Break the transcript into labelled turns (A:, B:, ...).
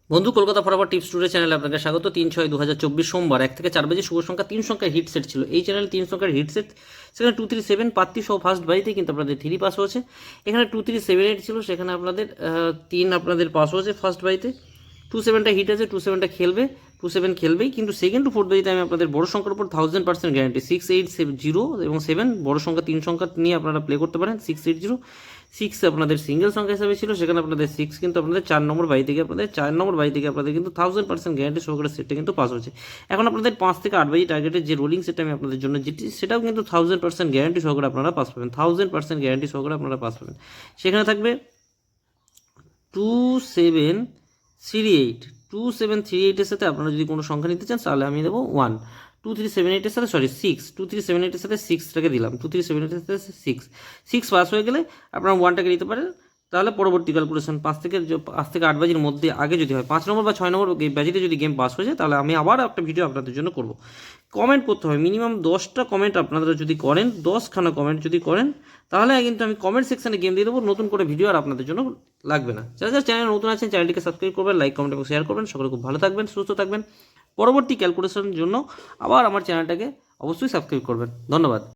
A: বন্ধু, Kolkata forward tips today চ্যানেলে আপনাকে স্বাগত। 3/6/2024 সোমবার 1 থেকে 4 বাজে শুভ সংখ্যা 3 সংখ্যার হিট সেট ছিল। এই চ্যানেলে 3 সংখ্যার হিট সেট, সেখানে 237 পাত্তি সহ ফার্স্ট বাড়িতে কিন্তু আপনাদের 3 পাস হয়েছে। এখানে 2378 ছিল, সেখানে আপনাদের 3 আপনাদের পাস হয়েছে ফার্স্ট বাড়িতে। 27টা হিট আছে, 27টা খেলবে, 27 খেলবেই, কিন্তু সেকেন্ড টু ফোর্থ বাড়িতে আমি আপনাদের বড় সংখ্যার উপর 1000% গ্যারান্টি 6870 এবং 7 বড় সংখ্যা 3 সংখ্যা নিয়ে আপনারা প্লে করতে পারেন। 680 6 আপনাদের সিঙ্গেল সংখ্যা হিসাবে ছিল, সেখানে আপনাদের 6 কিন্তু আপনাদের 4 নম্বর বাড়ি থেকে আপনাদের কিন্তু 1000% গ্যারান্টি সহকারে সেটটা কিন্তু পাস হচ্ছে। এখন আপনাদের 5 থেকে 8 বাজি টার্গেটের যে রোলিং সেট আমি আপনাদের জন্য যেটি, সেটাও কিন্তু 1000% গ্যারান্টি সহকারে আপনারা পাস পাবেন। 1000% গ্যারান্টি সহকারে আপনারা পাস পাবেন। সেখানে থাকবে 2738 এর সাথে আপনারা যদি কোনো সংখ্যা নিতে চান তাহলে আমি দেবো 1। 2378 এর সাথে 2378 এর সাথে 6টাকে দিলাম। 2378 এর সাথে 6 পাস হয়ে গেলে আপনারা 1টাকে নিতে পারেন। তাহলে পরবর্তী ক্যালকুলেশন 5 থেকে 8 বাজির মধ্যে আগে যদি হয়, 5 নম্বর বা 6 নম্বর বাজিতে যদি গেম পাস হয়ে যায়, তাহলে আমি আবার একটা ভিডিও আপনাদের জন্য করব। কমেন্ট করতে হবে, মিনিমাম 10টা কমেন্ট আপনারা যদি করেন, 10খানা কমেন্ট যদি করেন, তাহলে কিন্তু আমি কমেন্ট সেকশানে গেম দিয়ে দেবো। নতুন করে ভিডিও আর আপনাদের জন্য লাগবে না। যারা যারা চ্যানেল নতুন আছেন, চ্যানেলটিকে সাবস্ক্রাইব করবেন, লাইক কমেন্ট এবং শেয়ার করবেন। সকলে খুব ভালো থাকবেন, সুস্থ থাকবেন। পরবর্তী ক্যালকুলেশনের জন্য আবার আমার চ্যানেলটাকে অবশ্যই সাবস্ক্রাইব করবেন। ধন্যবাদ।